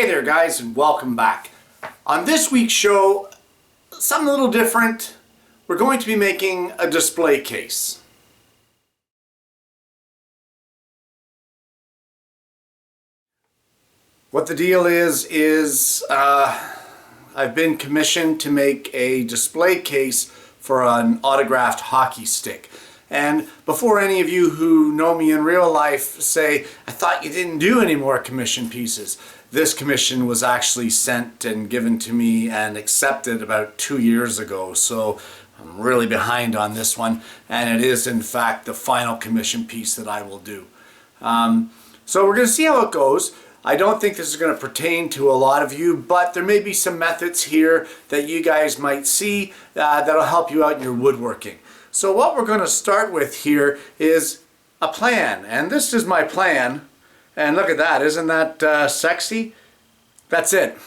Hey there guys, and welcome back. On this week's show, something a little different. We're going to be making a display case. What the deal is I've been commissioned to make a display case for an autographed hockey stick. And before any of you who know me in real life say, I thought you didn't do any more commission pieces. This commission was actually sent and given to me and accepted about 2 years ago. So I'm really behind on this one. And it is in fact the final commission piece that I will do. So we're going to see how it goes. I don't think this is going to pertain to a lot of you, but there may be some methods here that you guys might see that'll help you out in your woodworking. So what we're going to start with here is a plan, and this is my plan, and look at that, isn't that sexy? That's it.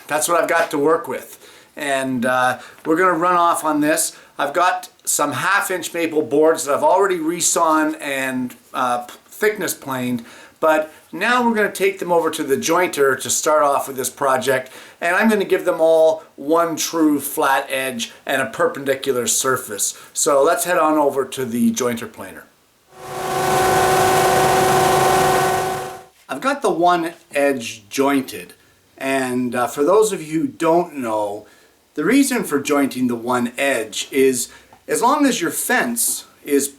That's what I've got to work with, and we're going to run off on this. I've got some 1/2-inch maple boards that I've already resawn and thickness planed, but now we're going to take them over to the jointer to start off with this project, and I'm going to give them all one true flat edge and a perpendicular surface. So let's head on over to the jointer planer. I've got the one edge jointed, and for those of you who don't know, the reason for jointing the one edge is as long as your fence is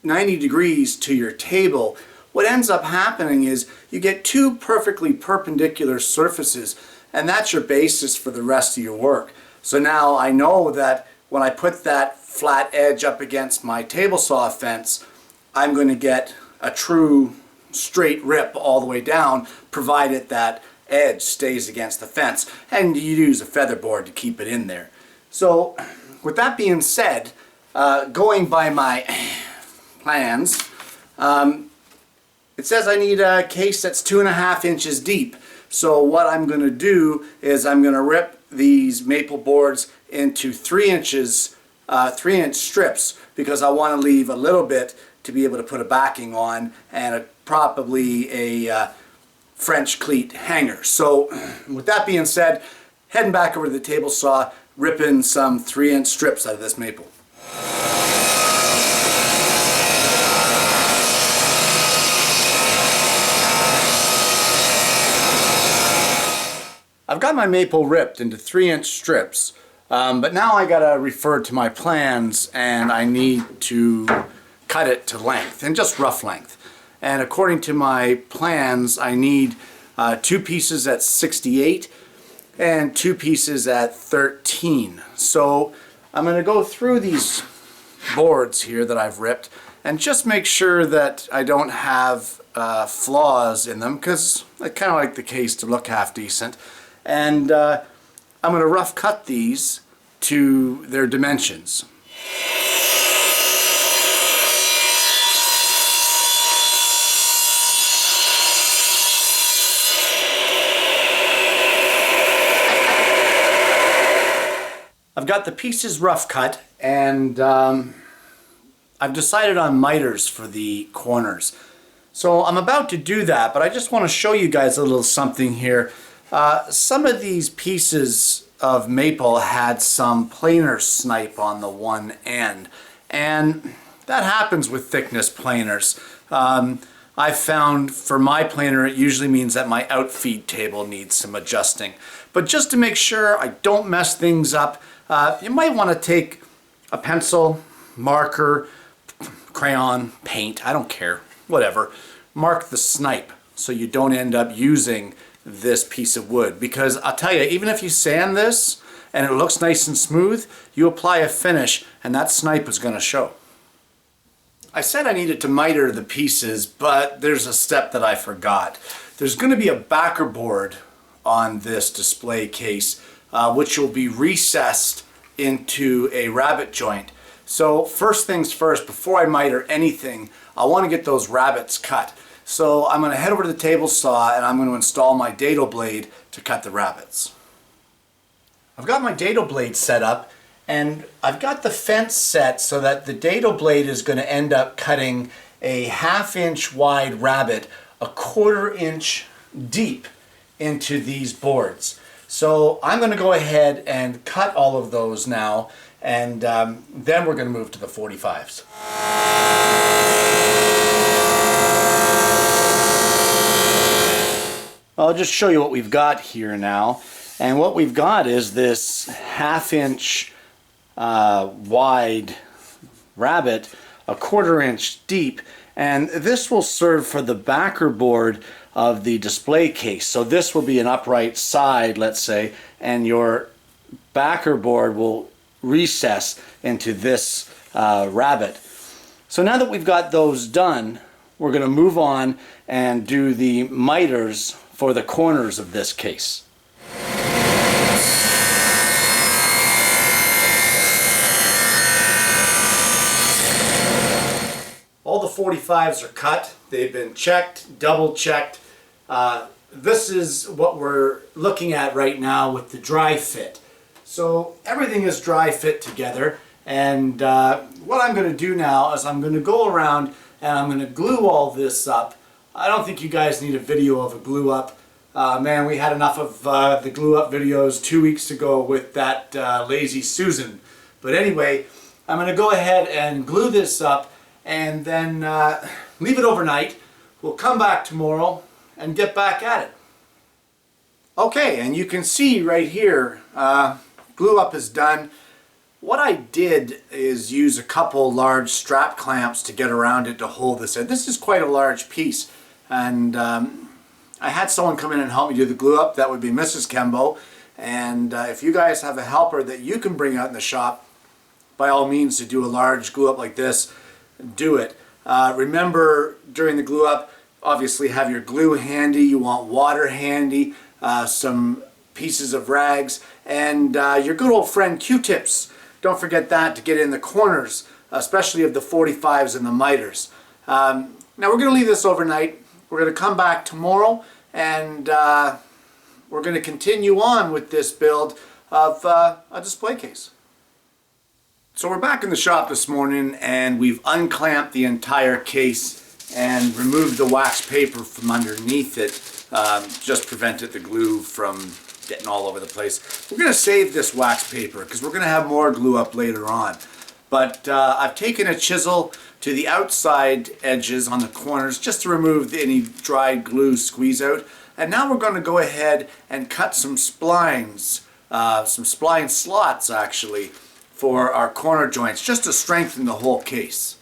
90 degrees to your table, what ends up happening is you get two perfectly perpendicular surfaces, and that's your basis for the rest of your work. So now I know that when I put that flat edge up against my table saw fence, I'm going to get a true straight rip all the way down, provided that edge stays against the fence, and you use a feather board to keep it in there. So with that being said, going by my plans, it says I need a case that's 2.5 inches deep. So what I'm going to do is I'm going to rip these maple boards into 3-inch strips, because I want to leave a little bit to be able to put a backing on and probably a French cleat hanger. So with that being said, heading back over to the table saw, ripping some 3-inch strips out of this maple. I've got my maple ripped into 3-inch strips, but now I gotta refer to my plans and I need to cut it to length, and just rough length. And according to my plans, I need 2 pieces at 68 and 2 pieces at 13. So I'm gonna go through these boards here that I've ripped and just make sure that I don't have flaws in them, because I kind of like the case to look half decent. And I'm going to rough cut these to their dimensions. I've got the pieces rough cut, and I've decided on miters for the corners. So I'm about to do that, but I just want to show you guys a little something here. Some of these pieces of maple had some planer snipe on the one end, and that happens with thickness planers. I've found for my planer it usually means that my outfeed table needs some adjusting. But just to make sure I don't mess things up, you might want to take a pencil, marker, crayon, paint, I don't care, whatever. Mark the snipe so you don't end up using this piece of wood, because I'll tell you, even if you sand this and it looks nice and smooth, you apply a finish and that snipe is going to show. I said I needed to miter the pieces, but there's a step that I forgot. There's going to be a backer board on this display case which will be recessed into a rabbet joint. So first things first, before I miter anything, I want to get those rabbets cut. So I'm going to head over to the table saw and I'm going to install my dado blade to cut the rabbets. I've got my dado blade set up, and I've got the fence set so that the dado blade is going to end up cutting a 1/2 inch wide rabbet 1/4 inch deep into these boards. So I'm going to go ahead and cut all of those now, and then we're going to move to the 45s. I'll just show you what we've got here now. And what we've got is this 1/2 inch wide rabbet, 1/4 inch deep, and this will serve for the backer board of the display case. So this will be an upright side, let's say, and your backer board will recess into this rabbet. So now that we've got those done, we're going to move on and do the miters for the corners of this case. All the 45s are cut. They've been checked, double checked. This is what we're looking at right now with the dry fit. So everything is dry fit together, and what I'm going to do now is I'm going to go around and I'm going to glue all this up. I don't think you guys need a video of a glue up. Man, we had enough of the glue up videos 2 weeks ago with that lazy Susan. But anyway, I'm going to go ahead and glue this up and then leave it overnight. We'll come back tomorrow and get back at it. Okay, and you can see right here, glue up is done. What I did is use a couple large strap clamps to get around it to hold this in. This is quite a large piece, and I had someone come in and help me do the glue up. That would be Mrs. Kembo. And if you guys have a helper that you can bring out in the shop, by all means, to do a large glue up like this, do it. Remember, during the glue up, obviously have your glue handy. You want water handy, some pieces of rags, and your good old friend Q-tips. Don't forget that to get in the corners, especially of the 45s and the miters. Now we're going to leave this overnight. We're going to come back tomorrow, and we're going to continue on with this build of a display case. So we're back in the shop this morning, and we've unclamped the entire case and removed the wax paper from underneath it, just prevented the glue from getting all over the place. We're going to save this wax paper because we're going to have more glue up later on. But I've taken a chisel to the outside edges on the corners just to remove any dried glue squeeze out. And now we're going to go ahead and cut some splines, some spline slots actually, for our corner joints, just to strengthen the whole case.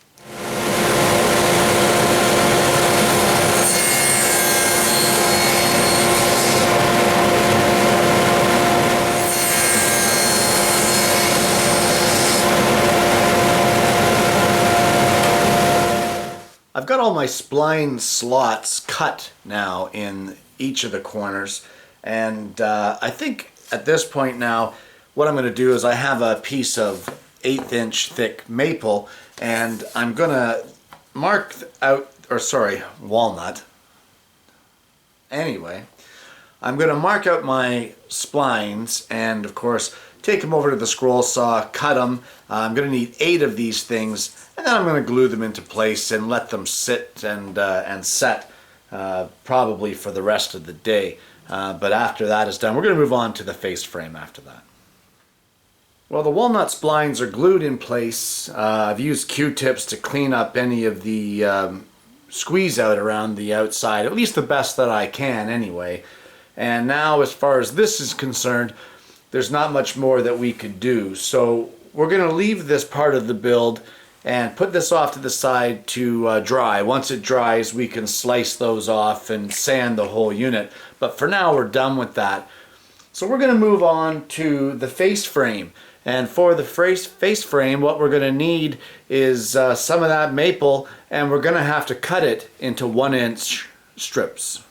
I've got all my spline slots cut now in each of the corners, and I think at this point now what I'm going to do is I have a piece of 1/8 inch thick maple, and I'm going to mark out, or sorry, walnut. Anyway, I'm going to mark out my splines and of course take them over to the scroll saw, cut them. I'm going to need 8 of these things, and then I'm going to glue them into place and let them sit and set probably for the rest of the day. But after that is done, we're going to move on to the face frame after that. Well, the walnut splines are glued in place. I've used Q-tips to clean up any of the squeeze out around the outside, at least the best that I can anyway. And now as far as this is concerned, there's not much more that we could do. So we're going to leave this part of the build and put this off to the side to dry. Once it dries, we can slice those off and sand the whole unit. But for now, we're done with that. So we're going to move on to the face frame. And for the face frame, what we're going to need is some of that maple, and we're going to have to cut it into 1-inch strips.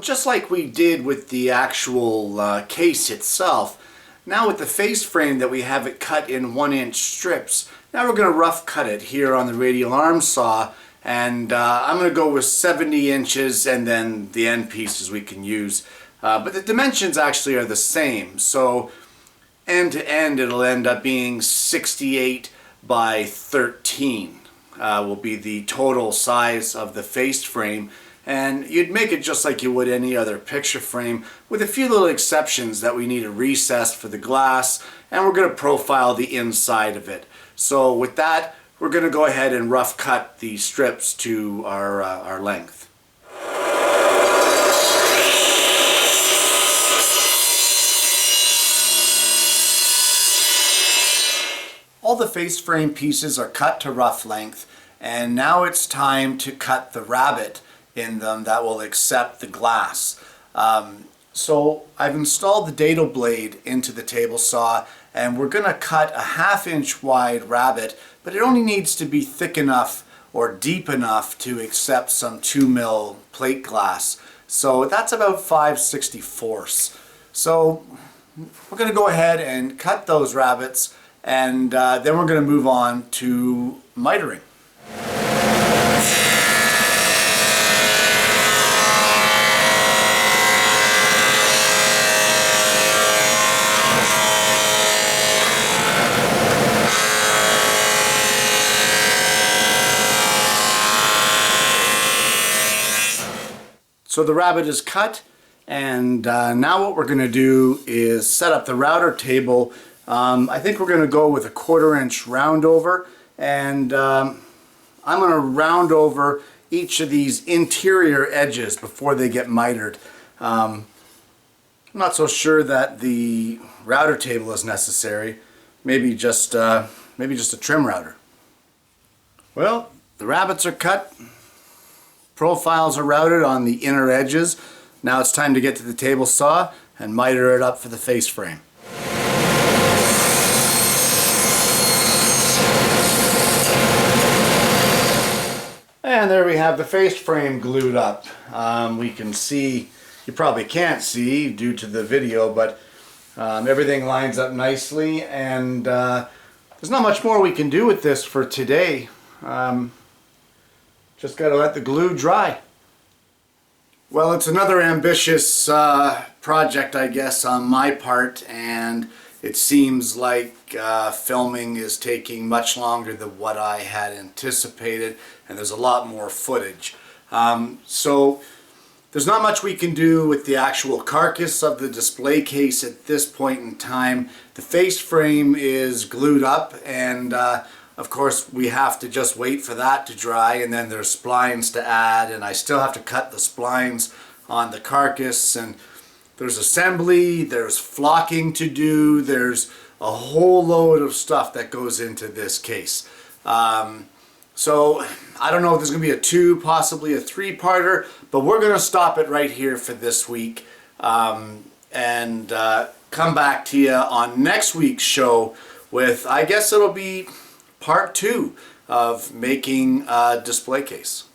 just like we did with the actual case itself, now with the face frame that we have it cut in 1-inch strips, now we're going to rough cut it here on the radial arm saw, and I'm going to go with 70 inches and then the end pieces we can use. But the dimensions actually are the same, so end to end it'll end up being 68 by 13 will be the total size of the face frame. And you'd make it just like you would any other picture frame, with a few little exceptions that we need a recess for the glass, and we're going to profile the inside of it. So with that, we're going to go ahead and rough cut the strips to our length. All the face frame pieces are cut to rough length, and now it's time to cut the rabbet in them that will accept the glass. So I've installed the dado blade into the table saw, and we're going to cut a 1/2 inch wide rabbet, but it only needs to be thick enough or deep enough to accept some 2mm plate glass. So that's about 5/64. So we're going to go ahead and cut those rabbets, and then we're going to move on to mitering. So the rabbet is cut, and now what we're going to do is set up the router table. I think we're going to go with a 1/4 inch round over, and I'm going to round over each of these interior edges before they get mitered. I'm not so sure that the router table is necessary. Maybe just a trim router. Well, the rabbets are cut. Profiles are routed on the inner edges. Now it's time to get to the table saw and miter it up for the face frame. And there we have the face frame glued up. We can see, you probably can't see due to the video, but everything lines up nicely, and there's not much more we can do with this for today. Just got to let the glue dry. Well, it's another ambitious project, I guess, on my part, and it seems like filming is taking much longer than what I had anticipated, and there's a lot more footage. So there's not much we can do with the actual carcass of the display case at this point in time. The face frame is glued up, and of course we have to just wait for that to dry, and then there's splines to add, and I still have to cut the splines on the carcass, and there's assembly, there's flocking to do, there's a whole load of stuff that goes into this case. So I don't know if there's going to be a 2, possibly a 3-parter, but we're going to stop it right here for this week, and come back to you on next week's show with, I guess it'll be part 2 of making a display case.